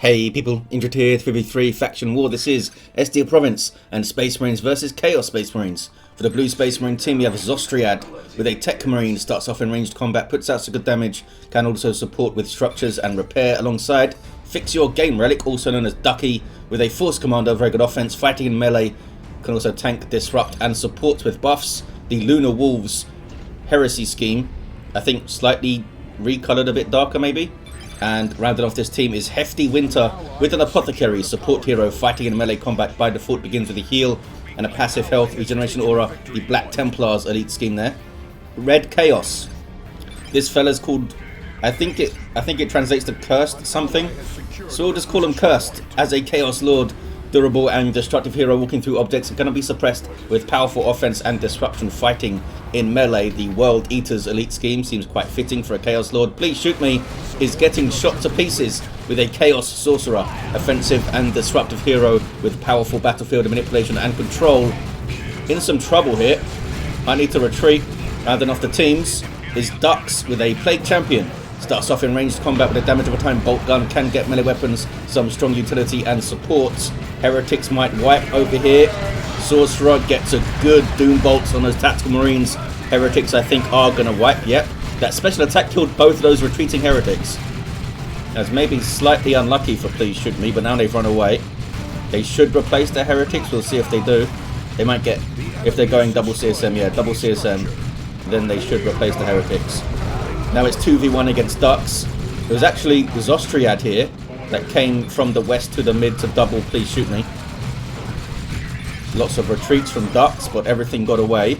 Hey people, Injured here, 3v3 Faction War. This is SD Province and Space Marines versus Chaos Space Marines. For the blue Space Marine team, you have Xostriyad with a Techmarine, starts off in ranged combat, puts out some good damage, can also support with structures and repair alongside. Fix Your Game Relic, also known as Ducky, with a Force Commander, very good offense, fighting in melee, can also tank, disrupt and support with buffs. The Lunar Wolves Heresy scheme, I think slightly recolored a bit darker maybe. And rounding off this team is HeftyWinter with an Apothecary, support hero, fighting in melee combat by default, begins with a heal and a passive health regeneration aura, the Black Templars elite scheme there. Red Chaos, this fella's called, I think it translates to cursed something, so we'll just call him cursed, as a Chaos Lord, durable and destructive hero walking through objects and gonna be suppressed with powerful offense and disruption, fighting in melee. The World Eaters elite scheme seems quite fitting for a Chaos Lord. Please Shoot Me is getting shot to pieces with a Chaos Sorcerer, offensive and disruptive hero with powerful battlefield manipulation and control. In some trouble here, I need to retreat. Rounding off the teams is Ducks with a Plague Champion. Starts off in ranged combat with a damage over time bolt gun, can get melee weapons, some strong utility and support. Heretics might wipe over here. Sorcerer gets a good Doom Bolts on those Tactical Marines. Heretics I think are going to wipe, yep. That special attack killed both of those retreating Heretics. That's maybe slightly unlucky for Please Shoot Me, but now they've run away. They should replace their Heretics, we'll see if they do. They might get, if they're going double CSM, yeah, double CSM, then they should replace the Heretics. Now it's 2v1 against Ducks. It was actually Xostriyad here that came from the west to the mid to double Please Shoot Me. Lots of retreats from Ducks, but everything got away.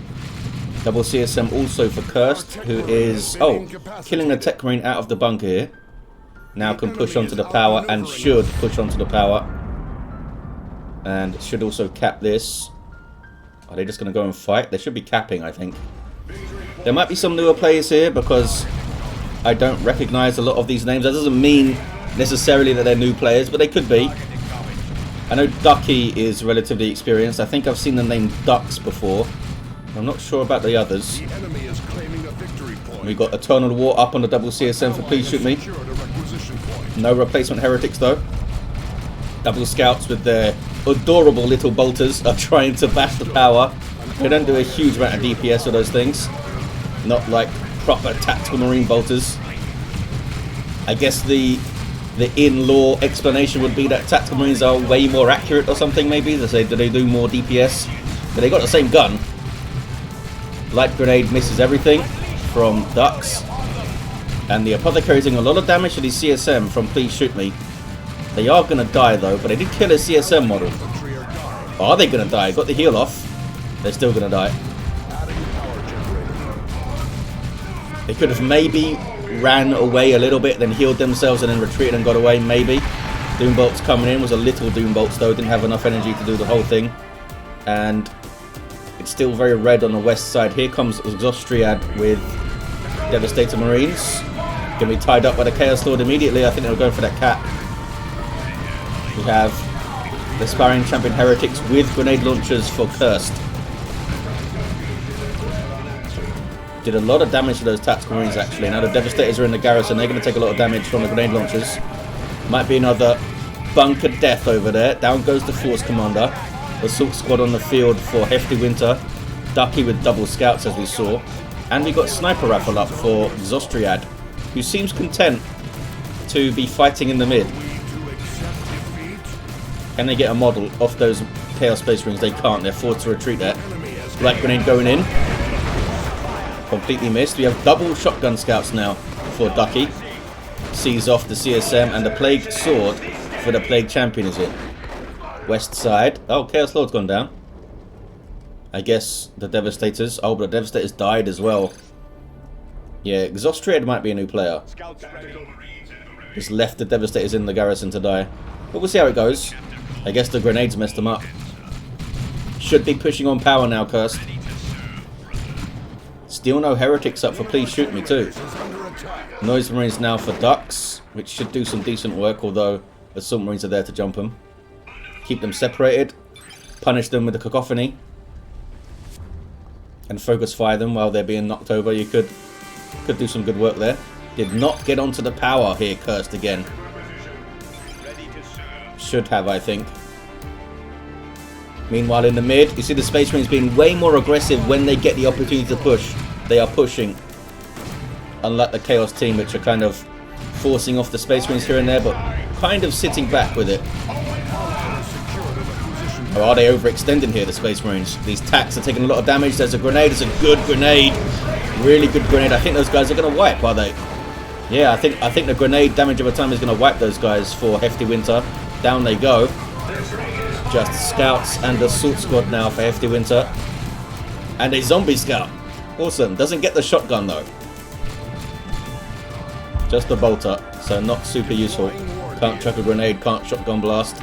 Double CSM also for Cursed, who is, killing the Techmarine out of the bunker here. Now can push onto the power and should push onto the power. And should also cap this. Are they just going to go and fight? They should be capping, I think. There might be some newer players here because I don't recognize a lot of these names. That doesn't mean necessarily that they're new players, but they could be. I know Ducky is relatively experienced. I think I've seen the name Ducks before. I'm not sure about the others. We've got Eternal War up on the double CSM for Please Shoot Me. No replacement Heretics though. Double Scouts with their adorable little bolters are trying to bash the power. They don't do a huge amount of DPS with those things. Not like proper Tactical Marine bolters. I guess the in-law explanation would be that Tactical Marines are way more accurate or something maybe. They say, do they do more DPS? But they got the same gun. Light Grenade misses everything from Ducks. And the Apothecary is doing a lot of damage to the CSM from Please Shoot Me. They are going to die though, but they did kill a CSM model. Are they going to die? Got the heal off. They're still going to die. They could have maybe ran away a little bit, then healed themselves and then retreated and got away, maybe. Doom Bolts coming in, was a little Doom Bolts though, didn't have enough energy to do the whole thing. And it's still very red on the west side. Here comes Xostriyad with Devastator Marines. Going to be tied up by the Chaos Lord immediately. I think they're going for that cap. We have the Sparring Champion Heretics with grenade launchers for Cursed. Did a lot of damage to those Tactical Marines actually. Now the Devastators are in the garrison. They're going to take a lot of damage from the grenade launchers. Might be another bunker death over there. Down goes the Force Commander. Assault Squad on the field for HeftyWinter. Ducky with double scouts as we saw. And we got Sniper Rifle up for Xostriyad, who seems content to be fighting in the mid. Can they get a model off those Chaos Space Marines? They can't. They're forced to retreat there. Black Grenade going in. Completely missed. We have double shotgun scouts now for Ducky. Sees off the CSM and the Plague Sword for the Plague Champion is it. West side. Oh, Chaos Lord's gone down. I guess the Devastators. Oh, but the Devastators died as well. Yeah, Xostriyad might be a new player. Just left the Devastators in the garrison to die. But we'll see how it goes. I guess the grenades messed them up. Should be pushing on power now, Cursed. Still no Heretics up for Please Shoot Me too. Noise Marines now for Ducks, which should do some decent work, although Assault Marines are there to jump them. Keep them separated. Punish them with the Cacophony. And focus fire them while they're being knocked over. You could do some good work there. Did not get onto the power here, Cursed again. Should have, I think. Meanwhile, in the mid, you see the Space Marines being way more aggressive when they get the opportunity to push. They are pushing. Unlike the Chaos team, which are kind of forcing off the Space Marines here and there, but kind of sitting back with it. Or are they overextending here, the Space Marines? These tacks are taking a lot of damage. There's a grenade. It's a good grenade. Really good grenade. I think those guys are going to wipe, are they? Yeah, I think the grenade damage over time is going to wipe those guys for HeftyWinter. Down they go. Just scouts and assault squad now for HeftyWinter. And a zombie scout. Awesome. Doesn't get the shotgun though. Just a bolter. So not super useful. Can't chuck a grenade. Can't shotgun blast.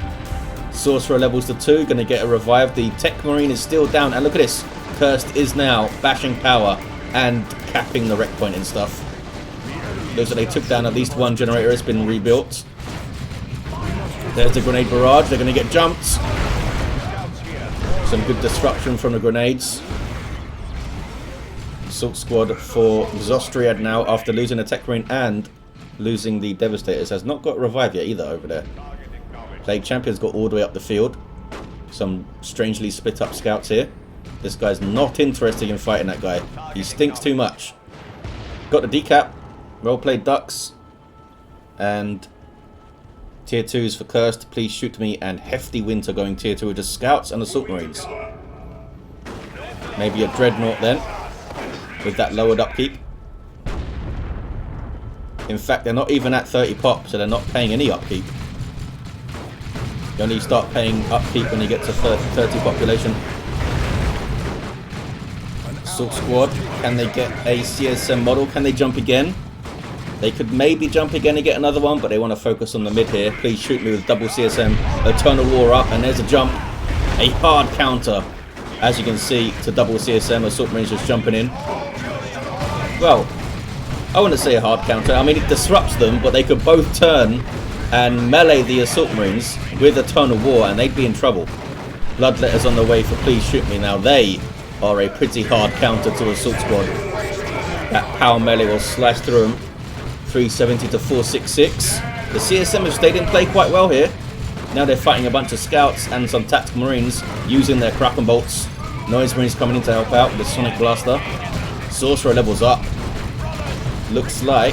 Sorcerer levels to 2. Going to get a revive. The Techmarine is still down. And look at this. Cursed is now bashing power and capping the wreck point and stuff. Looks like they took down at least one generator. It's been rebuilt. There's the grenade barrage. They're going to get jumped. Some good disruption from the grenades. Assault squad for Xostriyad now after losing the Techmarine and losing the Devastators. Has not got revived yet either over there. Plague Champion's got all the way up the field. Some strangely split up scouts here. This guy's not interested in fighting that guy. He stinks too much. Got the decap. Well played, Ducks. And tier 2s for Cursed, PleaseShootMe, and HeftyWinter going tier 2 with just scouts and assault marines. Maybe a Dreadnought then, with that lowered upkeep. In fact, they're not even at 30 pop, so they're not paying any upkeep. You only start paying upkeep when you get to 30 population. Assault squad, can they get a CSM model? Can they jump again? They could maybe jump again and get another one, but they want to focus on the mid here. Please shoot me with double CSM. Eternal War up, and there's a jump. A hard counter, as you can see, to double CSM. Assault Marines just jumping in. Well, I wouldn't say a hard counter. I mean, it disrupts them, but they could both turn and melee the Assault Marines with Eternal War, and they'd be in trouble. Bloodletters on the way for Please Shoot Me. Now, they are a pretty hard counter to Assault Squad. That power melee will slash through them. 370 to 466. The CSM have stayed in play quite well here. Now they're fighting a bunch of scouts and some tactical marines using their Kraken bolts. Noise Marines coming in to help out with the Sonic Blaster. Sorcerer levels up. Looks like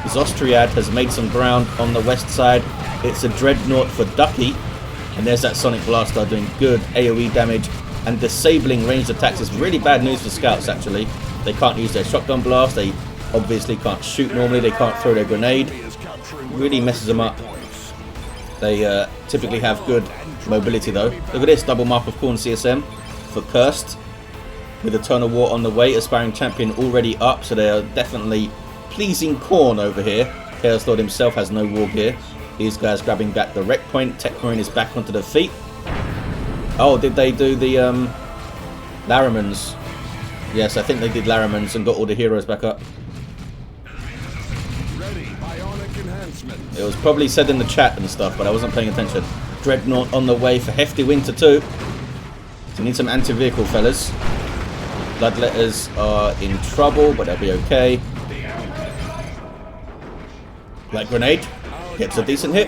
Xostriyad has made some ground on the west side. It's a Dreadnought for Ducky. And there's that Sonic Blaster doing good AoE damage and disabling ranged attacks. It's really bad news for scouts actually. They can't use their shotgun blast. They obviously can't shoot normally. They can't throw their grenade. Really messes them up. They typically have good mobility though. Look at this, double mark of Khorne CSM for Cursed. With Eternal War on the way, Aspiring Champion already up, so they are definitely pleasing Khorne over here. Chaos Lord himself has no war gear. These guys grabbing back the wreck point. Techmarine is back onto their feet. Oh, did they do the Laramans? Yes, I think they did Laramans and got all the heroes back up. It was probably said in the chat and stuff, but I wasn't paying attention. Dreadnought on the way for HeftyWinter too. So you need some anti-vehicle, fellas. Bloodletters are in trouble, but they'll be okay. Light Grenade gets a decent hit.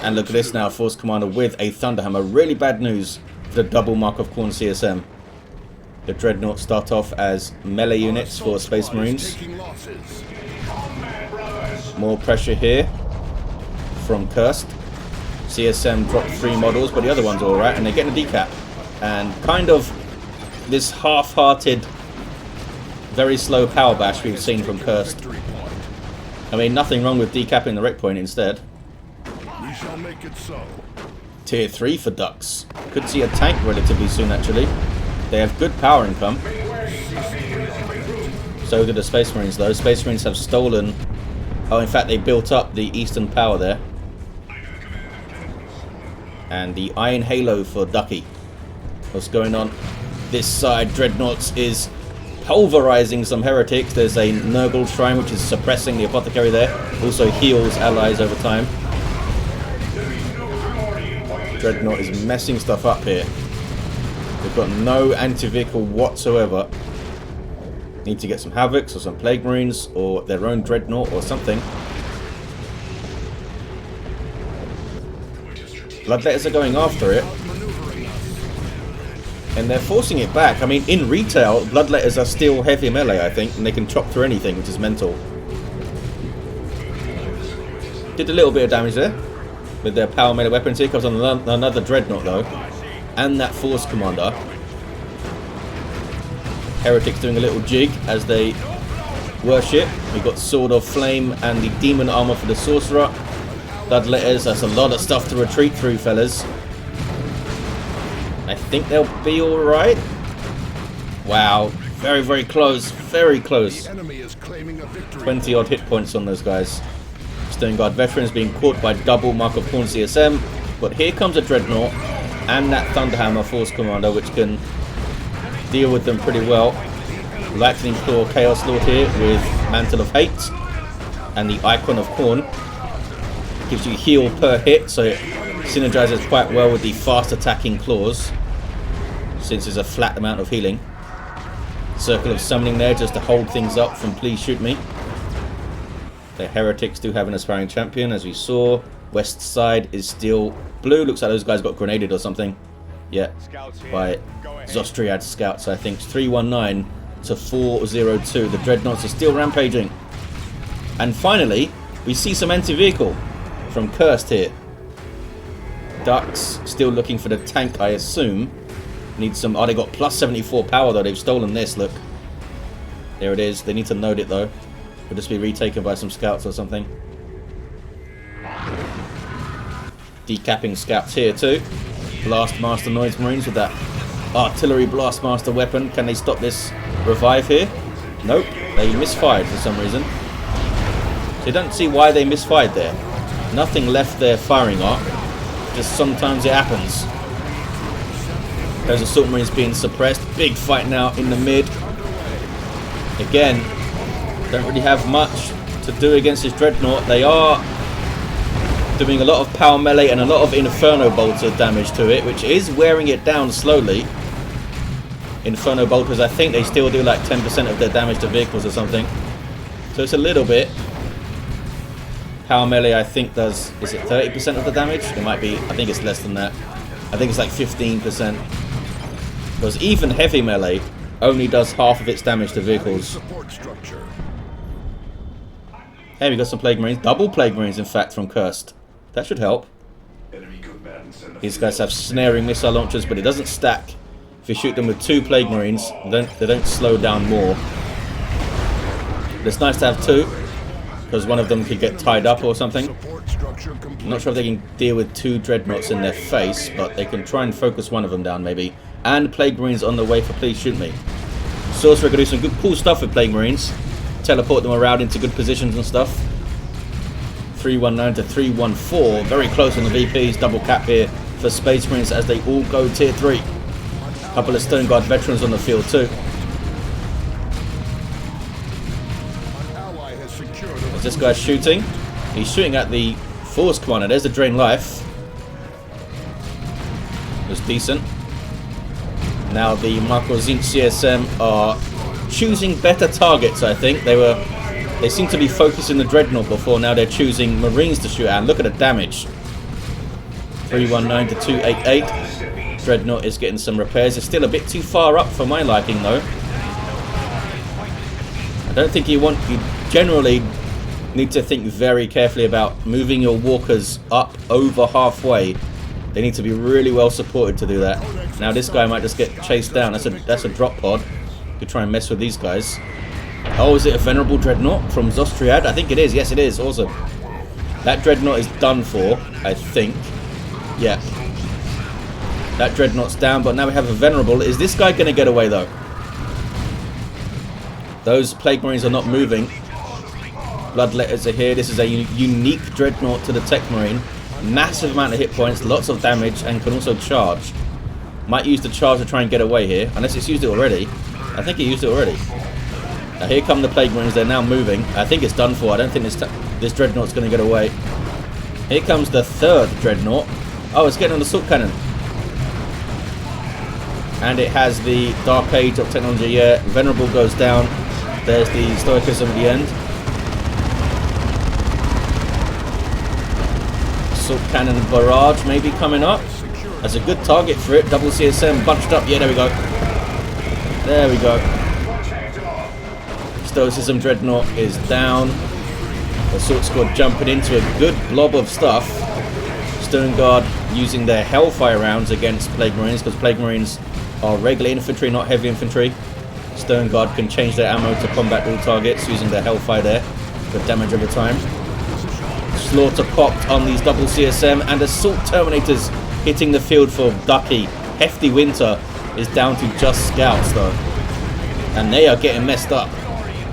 And look at this now, Force Commander with a Thunderhammer. Really bad news for the double mark of Khorne CSM. The Dreadnought start off as melee units for Space Marines. More pressure here from Cursed. CSM dropped 3 models, but the other ones are alright, and they're getting a decap. And kind of this half-hearted, very slow power bash we've seen from Cursed. I mean, nothing wrong with decapping the wreck point instead. We shall make it so. Tier 3 for Ducks. Could see a tank relatively soon, actually. They have good power income. So do the Space Marines, though. Space Marines have stolen... Oh, in fact, they built up the Eastern Power there. And the Iron Halo for Ducky. What's going on? This side, Dreadnoughts is pulverizing some heretics. There's a Nurgle Shrine, which is suppressing the Apothecary there. Also heals allies over time. Dreadnought is messing stuff up here. They've got no anti-vehicle whatsoever. Need to get some Havocs or some Plague Marines or their own Dreadnought or something. Bloodletters are going after it. And they're forcing it back. I mean, in retail, Bloodletters are still heavy melee, I think, and they can chop through anything, which is mental. Did a little bit of damage there with their power melee weapons. Here comes on another Dreadnought, though, and that Force Commander. Heretics doing a little jig as they worship. We've got Sword of Flame and the Demon Armor for the Sorcerer. Bloodletters, that's a lot of stuff to retreat through, fellas. I think they'll be alright. Wow, very, very close, very close. 20 odd hit points on those guys. Stone Guard veterans being caught by double Mark of Pawn CSM. But here comes a Dreadnought and that Thunderhammer Force Commander, which can deal with them pretty well. Lightning Claw Chaos Lord here with Mantle of Hate and the Icon of Corn. Gives you heal per hit, so it synergizes quite well with the fast attacking claws, since there's a flat amount of healing. Circle of Summoning there just to hold things up from Please Shoot Me. The Heretics do have an aspiring champion, as we saw. West side is still blue. Looks like those guys got grenaded or something. Yeah, by Xostriyad scouts, I think. 319 to 402. The Dreadnoughts are still rampaging. And finally, we see some anti-vehicle from Cursed here. Ducks still looking for the tank, I assume. Need some... Oh, they got plus 74 power, though. They've stolen this, look. There it is. They need to note it, though. Could just be retaken by some scouts or something. Decapping scouts here, too. Blastmaster Noise Marines with that artillery Blastmaster weapon. Can they stop this revive here? Nope. They misfired for some reason. So you don't see why they misfired there. Nothing left their firing arc. Just sometimes it happens. Those Assault Marines being suppressed. Big fight now in the mid. Again, don't really have much to do against this Dreadnought. They are doing a lot of power melee and a lot of Inferno Bolter damage to it, which is wearing it down slowly. Inferno Bolters, I think they still do like 10% of their damage to vehicles or something. So it's a little bit. Power melee, I think, does... Is it 30% of the damage? It might be... I think it's less than that. I think it's like 15%. Because even heavy melee only does half of its damage to vehicles. Hey, we got some Plague Marines. Double Plague Marines, in fact, from Cursed. That should help. These guys have snaring missile launchers, but it doesn't stack. If you shoot them with 2 Plague Marines, they don't slow down more. But it's nice to have 2. Because one of them could get tied up or something. I'm not sure if they can deal with 2 Dreadnoughts in their face, but they can try and focus one of them down maybe. And Plague Marines on the way for Please Shoot Me. Sorcerer can do some good cool stuff with Plague Marines. Teleport them around into good positions and stuff. 319 to 314. Very close on the VPs. Double cap here for Space Marines as they all go tier 3. Couple of Stone Guard veterans on the field too. This guy's shooting. He's shooting at the Force Commander. There's the Drain Life. It was decent. Now the Marco Zint CSM are choosing better targets, I think. They seem to be focusing the Dreadnought before. Now they're choosing Marines to shoot at. Look at the damage. 319 to 288. Dreadnought is getting some repairs. It's still a bit too far up for my liking, though. I don't think you generally need to think very carefully about moving your walkers up over halfway. They need to be really well supported to do that. Now this guy might just get chased down. That's a drop pod. Could try and mess with these guys. Oh, is it a Venerable Dreadnought from Xostriyad? I think it is. Yes, it is. Awesome. That Dreadnought is done for, I think. Yeah. That Dreadnought's down, but now we have a Venerable. Is this guy going to get away, though? Those Plague Marines are not moving. Bloodletters are here. This is a unique Dreadnought to the Techmarine. Massive amount of hit points, lots of damage, and can also charge. Might use the charge to try and get away here, unless it's used it already. I think it used it already. Now here come the Plague Marines. They're now moving. I think it's done for. I don't think this Dreadnought's going to get away. Here comes the 3rd Dreadnought. Oh, it's getting on the Assault Cannon. And it has the Dark Age of technology. Yeah, Venerable goes down. There's the Stoicism at the end. Assault Cannon Barrage maybe coming up. That's a good target for it. Double CSM bunched up. Yeah, there we go. There we go. Stoicism Dreadnought is down. Assault Squad jumping into a good blob of stuff. Stone Guard using their Hellfire rounds against Plague Marines, because Plague Marines are regular infantry, not heavy infantry. Stone Guard can change their ammo to combat all targets using their Hellfire there for damage over time. Slaughter popped on these double CSM, and Assault Terminators hitting the field for Ducky. HeftyWinter is down to just scouts though, and they are getting messed up.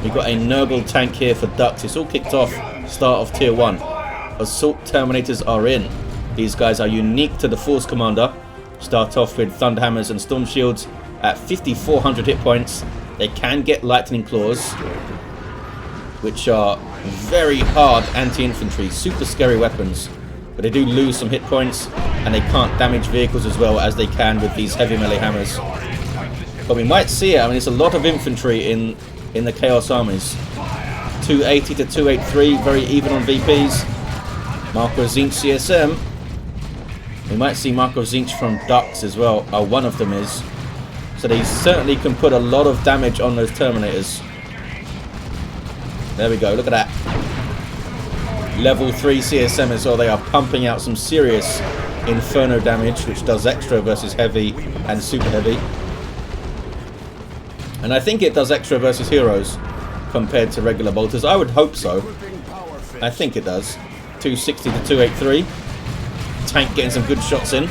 We've got a Nurgle tank here for Ducks. It's all kicked off, start of tier 1. Assault Terminators are in. These guys are unique to the Force Commander. Start off with Thunderhammers and Storm Shields at 5,400 hit points. They can get Lightning Claws, which are very hard anti-infantry, super scary weapons. But they do lose some hit points, and they can't damage vehicles as well as they can with these heavy melee hammers. But we might see it. I mean, it's a lot of infantry in the Chaos armies. 280 to 283, very even on VPs. Marco Zinch CSM. We might see Marco Zinch from Ducks as well. Oh, one of them is. So they certainly can put a lot of damage on those Terminators. There we go, look at that. Level 3 CSM as well. They are pumping out some serious Inferno damage, which does extra versus heavy and super heavy. And I think it does extra versus heroes compared to regular bolters. I would hope so. I think it does. 260 to 283. Tank getting some good shots in.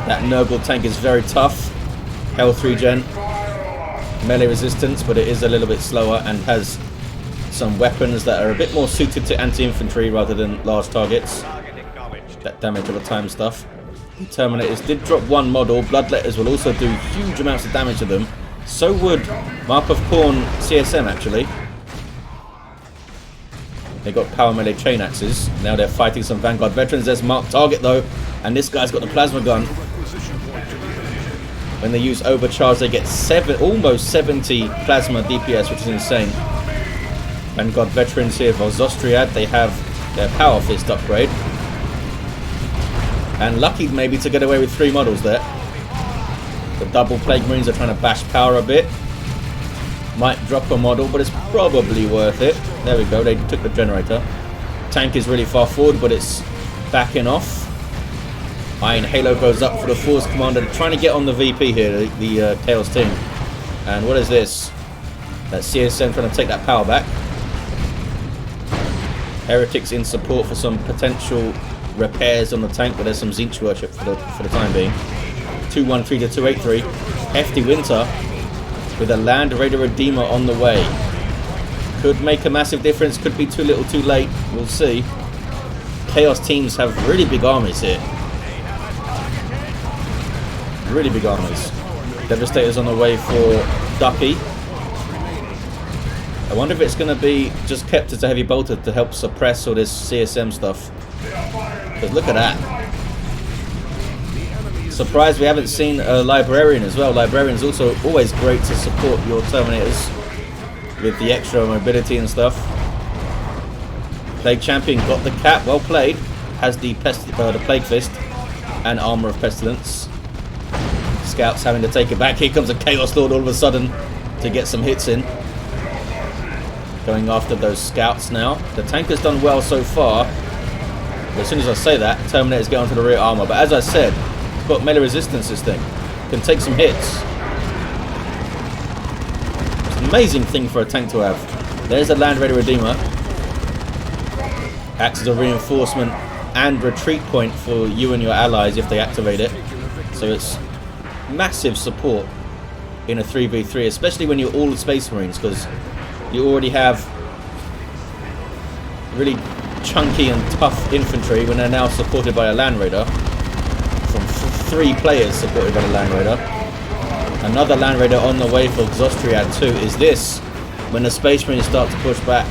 That Nurgle tank is very tough. Health regen. Melee resistance, but it is a little bit slower and has some weapons that are a bit more suited to anti-infantry rather than large targets. That damage over time stuff. The Terminators did drop one model. Bloodletters will also do huge amounts of damage to them. So would Mark of Khorne CSM actually. They got power melee chain axes. Now they're fighting some Vanguard veterans. There's Mark Target though, and this guy's got the plasma gun. When they use overcharge, they get almost 70 plasma DPS, which is insane. Vanguard veterans here for Xostriyad. They have their power fist upgrade, and lucky maybe to get away with 3 models there. The double Plague Marines are trying to bash power a bit. Might drop a model, but it's probably worth it. There we go, they took the generator. Tank is really far forward, but it's backing off. Iron Halo goes up for the Force Commander. They're trying to get on the VP here, the Chaos team. And what is this? That CSM trying to take that power back. Heretics in support for some potential repairs on the tank, but there's some Zinch worship for the time being. 213 to 283. HeftyWinter with a Land Raider Redeemer on the way. Could make a massive difference, could be too little too late, we'll see. Chaos teams have really big armies here. Really big armies. Devastator's on the way for Ducky. I wonder if it's going to be just kept as a heavy bolter to help suppress all this CSM stuff. Because look at that. Surprised we haven't seen a Librarian as well. Librarian's also always great to support your Terminators with the extra mobility and stuff. Plague Champion got the cap, well played. Has the Plague Fist and Armor of Pestilence. Scouts having to take it back. Here comes a Chaos Lord all of a sudden to get some hits in. Going after those Scouts now. The tank has done well so far. But as soon as I say that, Terminators get onto the rear armor. But as I said, it's got melee resistance, this thing. Can take some hits. It's an amazing thing for a tank to have. There's a Land Raider Redeemer. Acts as a reinforcement and retreat point for you and your allies if they activate it. So it's massive support in a 3v3, especially when you're all Space Marines, because you already have really chunky and tough infantry when they're now supported by a Land Raider. From 3 players supported by the Land Raider. Another Land Raider on the way for Xostriyad too. Is this when the Space Marines start to push back?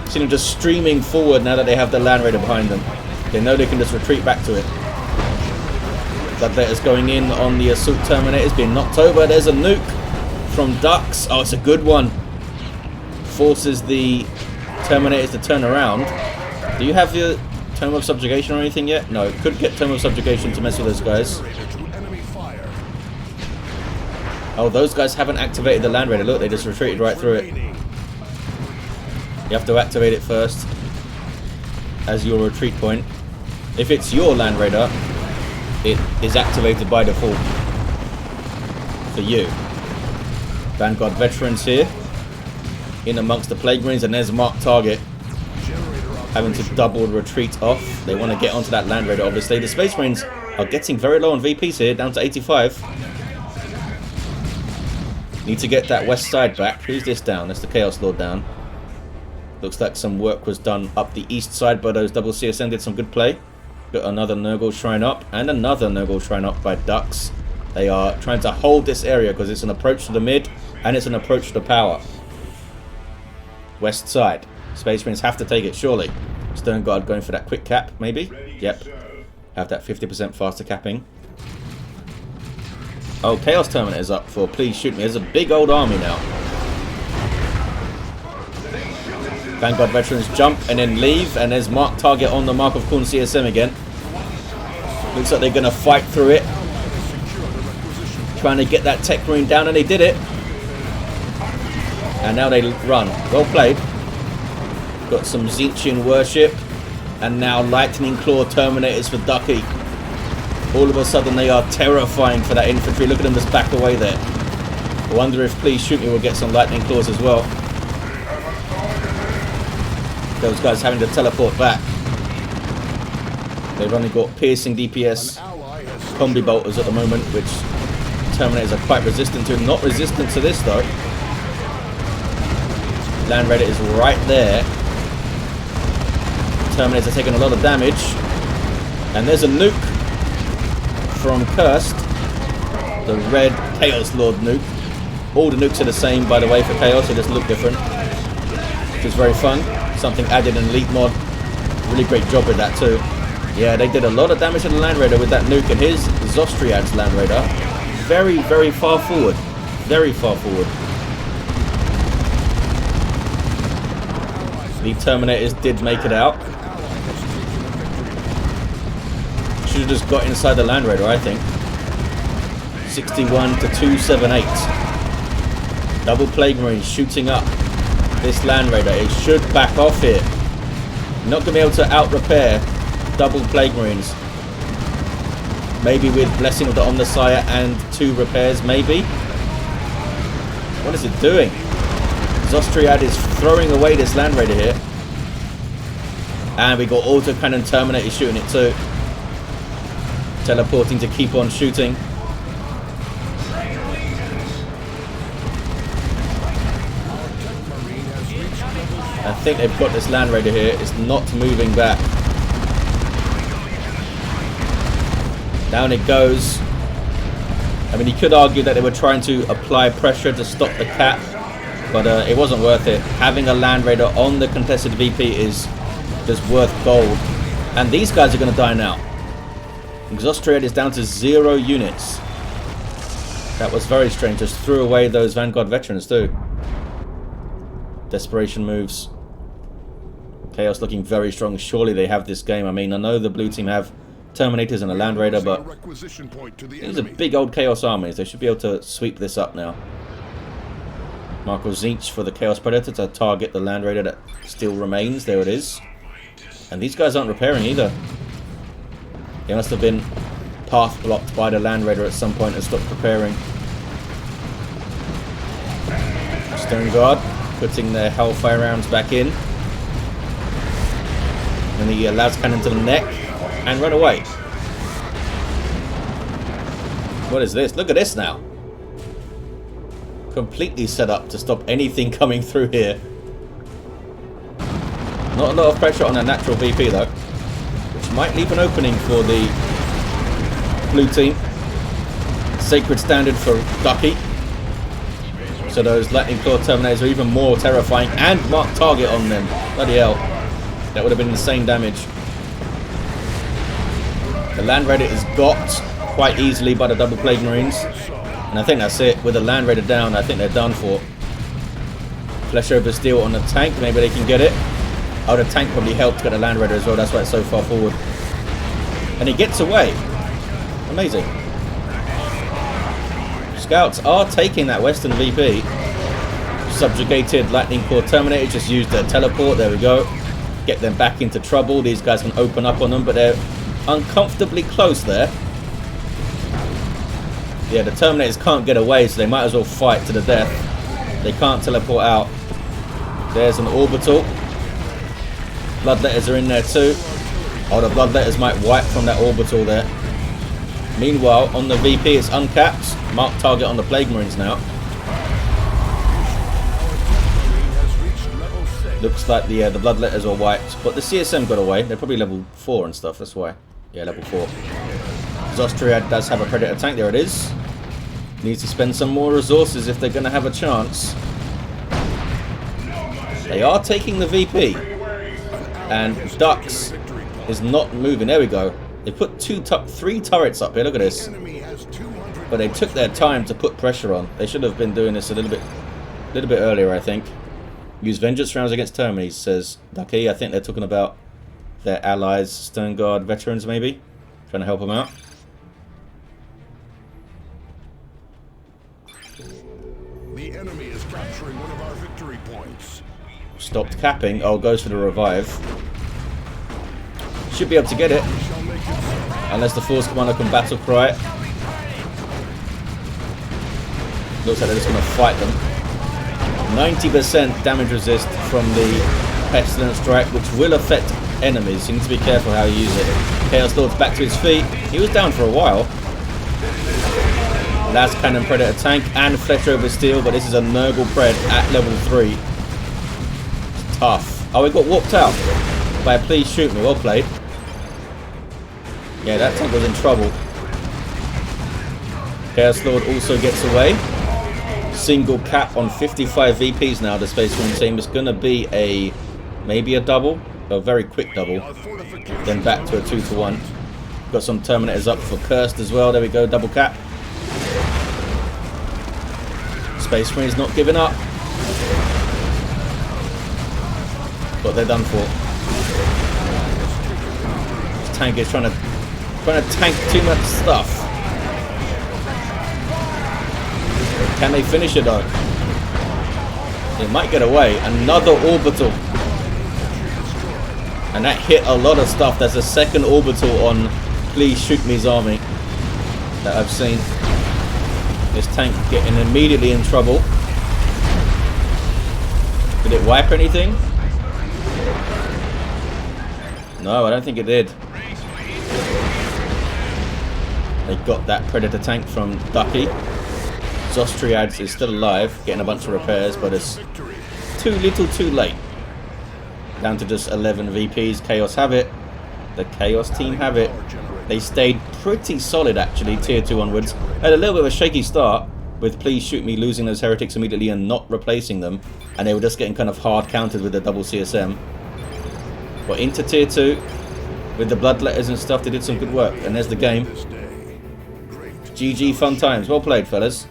See them just streaming forward now that they have the Land Raider behind them. They know they can just retreat back to it. Bloodletter's going in on the Assault Terminators, being knocked over. There's a nuke from Ducks. Oh, it's a good one. Forces the Terminators to turn around. Do you have your Tome of Subjugation or anything yet? No, couldn't get Tome of Subjugation to mess with those guys. Oh, those guys haven't activated the Land Raider. Look, they just retreated right through it. You have to activate it first as your retreat point. If it's your Land Raider, it is activated by default for you. Vanguard Veterans here, in amongst the Plague Marines, and there's marked target. Having to double retreat off. They want to get onto that Land Raider, obviously. The Space Marines are getting very low on VPs here, down to 85. Need to get that west side back. Who's this down? That's the Chaos Lord down. Looks like some work was done up the east side by those double CSN. Did some good play. Got another Nurgle Shrine up and another Nurgle Shrine up by Ducks. They are trying to hold this area because it's an approach to the mid and it's an approach to power. West side. Space Marines have to take it, surely. Stone Guard going for that quick cap, maybe? Yep. Have that 50% faster capping. Oh, Chaos Terminator is up for Please Shoot Me. There's a big old army now. Vanguard Veterans jump and then leave, and there's marked target on the Mark of Khorne CSM again. Looks like they're going to fight through it. Trying to get that Techmarine down, and they did it. And now they run. Well played. Got some Tzeentchian worship, and now Lightning Claw Terminators for Ducky. All of a sudden they are terrifying for that infantry. Look at them just back away there. I wonder if Please Shoot Me will get some Lightning Claws as well. Those guys having to teleport back. They've only got piercing DPS combi bolters at the moment, which Terminators are quite resistant to. Not resistant to this though. Land Raider is right there. Terminators are taking a lot of damage. And there's a nuke from Cursed. The red Chaos Lord nuke. All the nukes are the same, by the way, for Chaos. They just look different. Which is very fun. Something added in Elite mod. Really great job with that too. Yeah, they did a lot of damage to the Land Raider with that nuke. And here's Xostriyad's Land Raider. Very, very far forward. Very far forward. The Terminators did make it out. Should have just got inside the Land Raider, I think. 61 to 278. Double Plague Marines shooting up this Land Raider. It should back off here. Not going to be able to out-repair double Plague Marines. Maybe with Blessing of the Omnissiah and 2 repairs, maybe. What is it doing? Xostriyad is throwing away this Land Raider here. And we got Autocannon Terminator shooting it too. Teleporting to keep on shooting. I think they've got this Land Raider here. It's not moving back. Down it goes. I mean, you could argue that they were trying to apply pressure to stop the cap, but it wasn't worth it. Having a Land Raider on the contested VP is just worth gold. And these guys are going to die now. Xostriyad is down to 0 units. That was very strange. Just threw away those Vanguard Veterans too. Desperation moves. Chaos looking very strong. Surely they have this game. I mean, I know the blue team have Terminators and a Land Raider, but these are big old Chaos armies. They should be able to sweep this up now. Marco Tzeentch for the Chaos Predator to target the Land Raider that still remains. There it is. And these guys aren't repairing either. They must have been path blocked by the Land Raider at some point and stopped preparing. Stone Guard putting their Hellfire rounds back in. And the Las Cannon to the neck and run away. What is this? Look at this now. Completely set up to stop anything coming through here. Not a lot of pressure on a natural VP though, which might leave an opening for the blue team. Sacred Standard for Ducky. So those Lightning Claw Terminators are even more terrifying, and marked target on them. Bloody hell. That would have been insane damage. The Land Raider is got quite easily by the double Plague Marines. And I think that's it. With the Land Raider down, I think they're done for. Flesh over Steel on the tank. Maybe they can get it. Oh, the tank probably helped get the Land Raider as well. That's why it's so far forward. And he gets away. Amazing. Scouts are taking that Western VP. Subjugated Lightning Core Terminators just used their teleport. There we go. Get them back into trouble. These guys can open up on them, but they're uncomfortably close there. Yeah, the Terminators can't get away, so they might as well fight to the death. They can't teleport out. There's an orbital. Bloodletters are in there too. Oh, the Bloodletters might wipe from that orbital there. Meanwhile, on the VP, it's uncapped. Mark target on the Plague Marines now. Looks like the Bloodletters are wiped, but the CSM got away. They're probably level 4 and stuff, that's why. Yeah, level 4. Xostriyad does have a Predator tank, there it is. Needs to spend some more resources if they're going to have a chance. They are taking the VP. And Dux is not moving. There we go. They put 3 turrets up here, look at this. But they took their time to put pressure on. They should have been doing this a little bit earlier, I think. Use vengeance rounds against Termies, says Ducky. I think they're talking about their allies, Stern Guard veterans maybe. Trying to help them out. The enemy is capturing one of our victory points. Stopped capping. Oh, goes for the revive. Should be able to get it. Unless the Force Commander can battle cry it. Looks like they're just going to fight them. 90% damage resist from the Pestilent Strike, which will affect enemies. You need to be careful how you use it. Chaos Lord's back to his feet. He was down for a while. Last Cannon Predator tank and Fletcher over Steel, but this is a Nurgle Pred at level 3. It's tough. Oh, we got warped out by a Please Shoot Me. Well played. Yeah, that tank was in trouble. Chaos Lord also gets away. Single cap on 55 VPs now, the Space Marine team. Is going to be maybe a double, a very quick double, then back to a 2-to-1. Got some Terminators up for Cursed as well. There we go, double cap. Space Marine's not giving up, but they're done for. This tank is trying to tank too much stuff. Can they finish it though? They might get away. Another orbital. And that hit a lot of stuff. There's a second orbital on Please Shoot Me's army that I've seen. This tank getting immediately in trouble. Did it wipe anything? No, I don't think it did. They got that Predator tank from Ducky. Xostriyad is still alive, getting a bunch of repairs, but it's too little too late. Down to just 11 VPs. Chaos have it. The Chaos team have it. They stayed pretty solid actually, tier 2 onwards. Had a little bit of a shaky start with Please Shoot Me losing those heretics immediately and not replacing them. And they were just getting kind of hard countered with the double CSM. But into tier 2, with the Bloodletters and stuff, they did some good work. And there's the game. GG, fun times. Well played, fellas.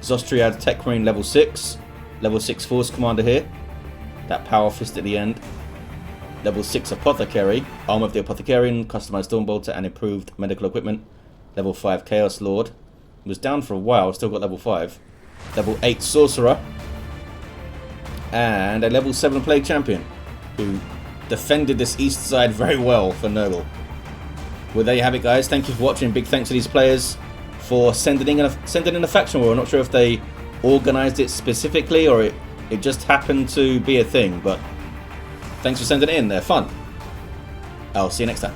Xostriyad Techmarine level 6. Level 6 Force Commander here. That Power Fist at the end. Level 6 Apothecary. Armor of the Apothecarian, customized Stormbolter and improved medical equipment. Level 5 Chaos Lord. Was down for a while, still got level 5. Level 8 Sorcerer. And a level 7 Plague Champion, who defended this east side very well for Nurgle. Well, there you have it, guys. Thank you for watching. Big thanks to these players for sending in a faction war. I'm not sure if they organised it specifically or it just happened to be a thing, but thanks for sending it in. They're fun. I'll see you next time.